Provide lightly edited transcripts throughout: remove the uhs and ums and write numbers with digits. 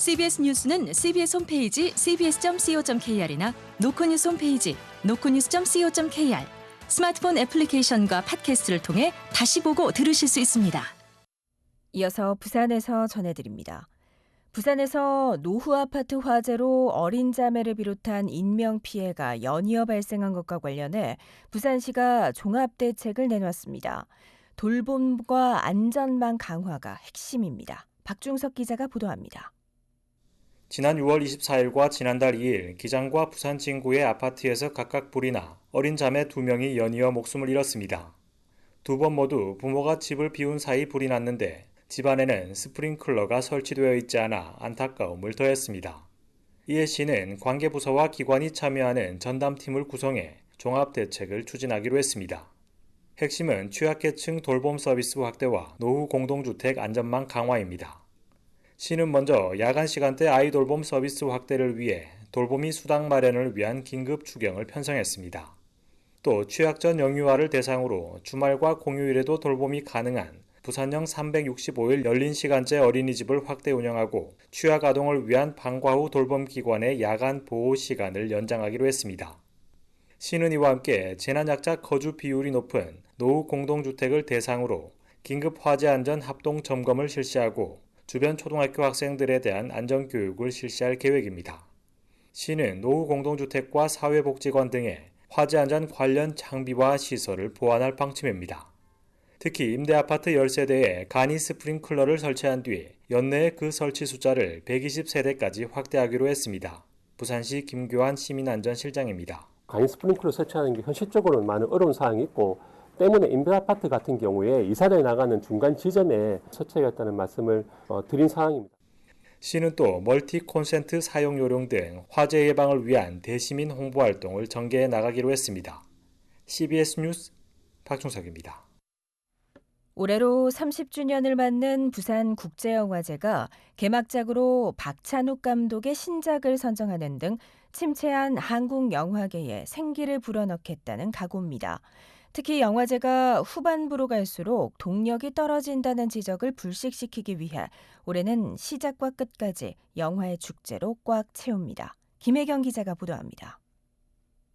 CBS 뉴스는 CBS 홈페이지 cbs.co.kr이나 노코뉴스 홈페이지 노코뉴스.co.kr, 스마트폰 애플리케이션과 팟캐스트를 통해 다시 보고 들으실 수 있습니다. 이어서 부산에서 전해드립니다. 부산에서 노후 아파트 화재로 어린 자매를 비롯한 인명피해가 연이어 발생한 것과 관련해 부산시가 종합대책을 내놨습니다. 돌봄과 안전망 강화가 핵심입니다. 박중석 기자가 보도합니다. 지난 6월 24일과 지난달 2일 기장과 부산 진구의 아파트에서 각각 불이 나 어린 자매 2명이 연이어 목숨을 잃었습니다. 두 번 모두 부모가 집을 비운 사이 불이 났는데 집안에는 스프링클러가 설치되어 있지 않아 안타까움을 더했습니다. 이에 시는 관계부서와 기관이 참여하는 전담팀을 구성해 종합대책을 추진하기로 했습니다. 핵심은 취약계층 돌봄 서비스 확대와 노후 공동주택 안전망 강화입니다. 시는 먼저 야간 시간대 아이 돌봄 서비스 확대를 위해 돌보미 수당 마련을 위한 긴급 추경을 편성했습니다. 또 취약전 영유아를 대상으로 주말과 공휴일에도 돌봄이 가능한 부산형 365일 열린 시간제 어린이집을 확대 운영하고 취약 아동을 위한 방과 후 돌봄기관의 야간 보호 시간을 연장하기로 했습니다. 시는 이와 함께 재난약자 거주 비율이 높은 노후 공동주택을 대상으로 긴급 화재 안전 합동 점검을 실시하고 주변 초등학교 학생들에 대한 안전교육을 실시할 계획입니다. 시는 노후 공동주택과 사회복지관 등의 화재안전 관련 장비와 시설을 보완할 방침입니다. 특히 임대아파트 10세대에 간이 스프링클러를 설치한 뒤 연내에 그 설치 숫자를 120세대까지 확대하기로 했습니다. 부산시 김교환 시민안전실장입니다. 간이 스프링클러 설치하는 게 현실적으로는 많은 어려운 사항이 있고 때문에 임대아파트 같은 경우에 이사를 나가는 중간 지점에 설치하겠다는 말씀을 드린 상황입니다. 시는 또 멀티 콘센트 사용 요령 등 화재 예방을 위한 대시민 홍보 활동을 전개해 나가기로 했습니다. CBS 뉴스 박충석입니다. 올해로 30주년을 맞는 부산국제영화제가 개막작으로 박찬욱 감독의 신작을 선정하는 등 침체한 한국 영화계에 생기를 불어넣겠다는 각오입니다. 특히 영화제가 후반부로 갈수록 동력이 떨어진다는 지적을 불식시키기 위해 올해는 시작과 끝까지 영화의 축제로 꽉 채웁니다. 김혜경 기자가 보도합니다.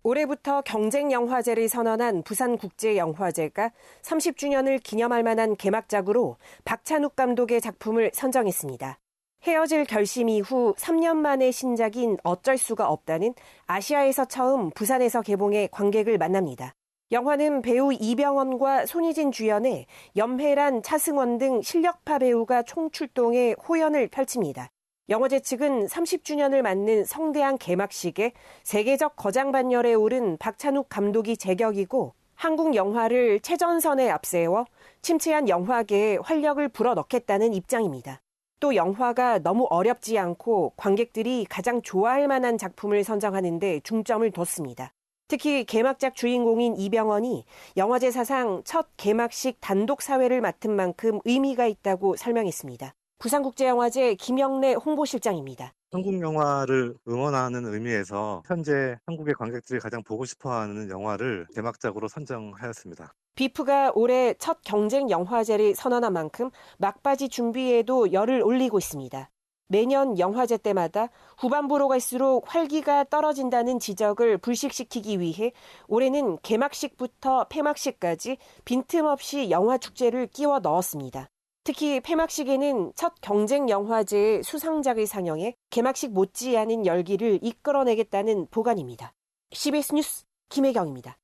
올해부터 경쟁영화제를 선언한 부산국제영화제가 30주년을 기념할 만한 개막작으로 박찬욱 감독의 작품을 선정했습니다. 헤어질 결심 이후 3년 만의 신작인 어쩔 수가 없다는 아시아에서 처음 부산에서 개봉해 관객을 만납니다. 영화는 배우 이병헌과 손희진 주연에 염혜란, 차승원 등 실력파 배우가 총출동해 호연을 펼칩니다. 영화제 측은 30주년을 맞는 성대한 개막식에 세계적 거장반열에 오른 박찬욱 감독이 제격이고 한국 영화를 최전선에 앞세워 침체한 영화계에 활력을 불어넣겠다는 입장입니다. 또 영화가 너무 어렵지 않고 관객들이 가장 좋아할 만한 작품을 선정하는 데 중점을 뒀습니다. 특히 개막작 주인공인 이병헌이 영화제 사상 첫 개막식 단독 사회를 맡은 만큼 의미가 있다고 설명했습니다. 부산국제영화제 김영래 홍보실장입니다. 한국 영화를 응원하는 의미에서 현재 한국의 관객들이 가장 보고 싶어하는 영화를 개막작으로 선정하였습니다. 비프가 올해 첫 경쟁 영화제를 선언한 만큼 막바지 준비에도 열을 올리고 있습니다. 매년 영화제 때마다 후반부로 갈수록 활기가 떨어진다는 지적을 불식시키기 위해 올해는 개막식부터 폐막식까지 빈틈없이 영화 축제를 끼워 넣었습니다. 특히 폐막식에는 첫 경쟁 영화제의 수상작을 상영해 개막식 못지않은 열기를 이끌어내겠다는 보관입니다. CBS 뉴스 김혜경입니다.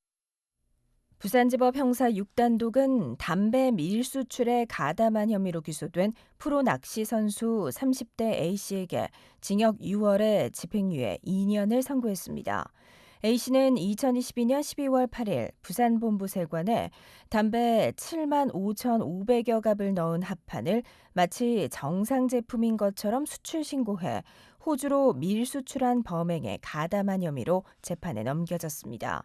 부산지법 형사 6단독은 담배 밀수출에 가담한 혐의로 기소된 프로 낚시 선수 30대 A씨에게 징역 6월에 집행유예 2년을 선고했습니다. A씨는 2022년 12월 8일 부산본부 세관에 담배 7만 5,500여 갑을 넣은 합판을 마치 정상 제품인 것처럼 수출 신고해 호주로 밀수출한 범행에 가담한 혐의로 재판에 넘겨졌습니다.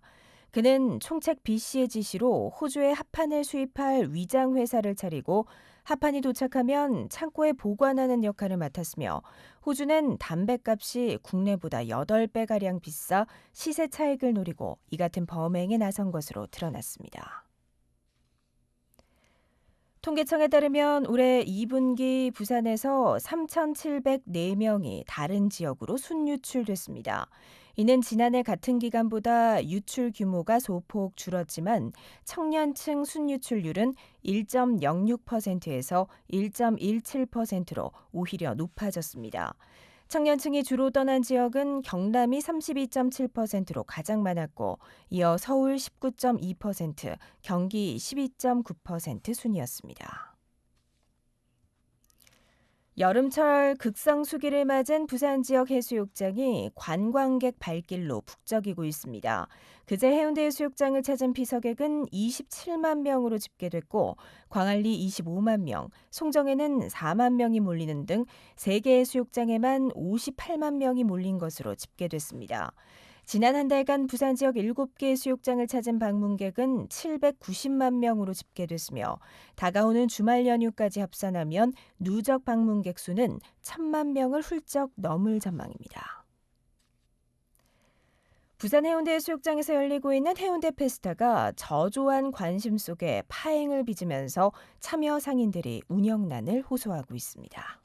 그는 총책 B씨의 지시로 호주에 합판을 수입할 위장 회사를 차리고 합판이 도착하면 창고에 보관하는 역할을 맡았으며 호주는 담배값이 국내보다 8배가량 비싸 시세 차익을 노리고 이 같은 범행에 나선 것으로 드러났습니다. 통계청에 따르면 올해 2분기 부산에서 3,704명이 다른 지역으로 순유출됐습니다. 이는 지난해 같은 기간보다 유출 규모가 소폭 줄었지만 청년층 순유출률은 1.06%에서 1.17%로 오히려 높아졌습니다. 청년층이 주로 떠난 지역은 경남이 32.7%로 가장 많았고 이어 서울 19.2%, 경기 12.9% 순이었습니다. 여름철 극성수기를 맞은 부산 지역 해수욕장이 관광객 발길로 북적이고 있습니다. 그제 해운대 해수욕장을 찾은 피서객은 27만 명으로 집계됐고 광안리 25만 명, 송정에는 4만 명이 몰리는 등 3개 해수욕장에만 58만 명이 몰린 것으로 집계됐습니다. 지난 한 달간 부산 지역 7개 해수욕장을 찾은 방문객은 790만 명으로 집계됐으며 다가오는 주말 연휴까지 합산하면 누적 방문객 수는 1,000만 명을 훌쩍 넘을 전망입니다. 부산 해운대 해수욕장에서 열리고 있는 해운대 페스타가 저조한 관심 속에 파행을 빚으면서 참여 상인들이 운영난을 호소하고 있습니다.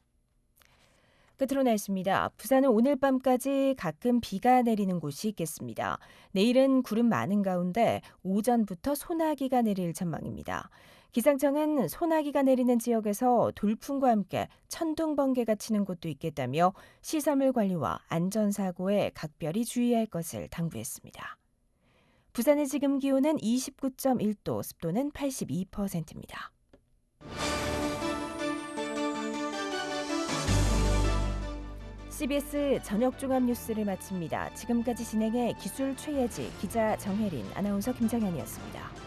끝으로 날씨입니다. 부산은 오늘 밤까지 가끔 비가 내리는 곳이 있겠습니다. 내일은 구름 많은 가운데 오전부터 소나기가 내릴 전망입니다. 기상청은 소나기가 내리는 지역에서 돌풍과 함께 천둥, 번개가 치는 곳도 있겠다며 시설물 관리와 안전사고에 각별히 주의할 것을 당부했습니다. 부산의 지금 기온은 29.1도, 습도는 82%입니다. CBS 저녁 종합 뉴스를 마칩니다. 지금까지 진행해 기술 최예지, 기자 정혜린, 아나운서 김정현이었습니다.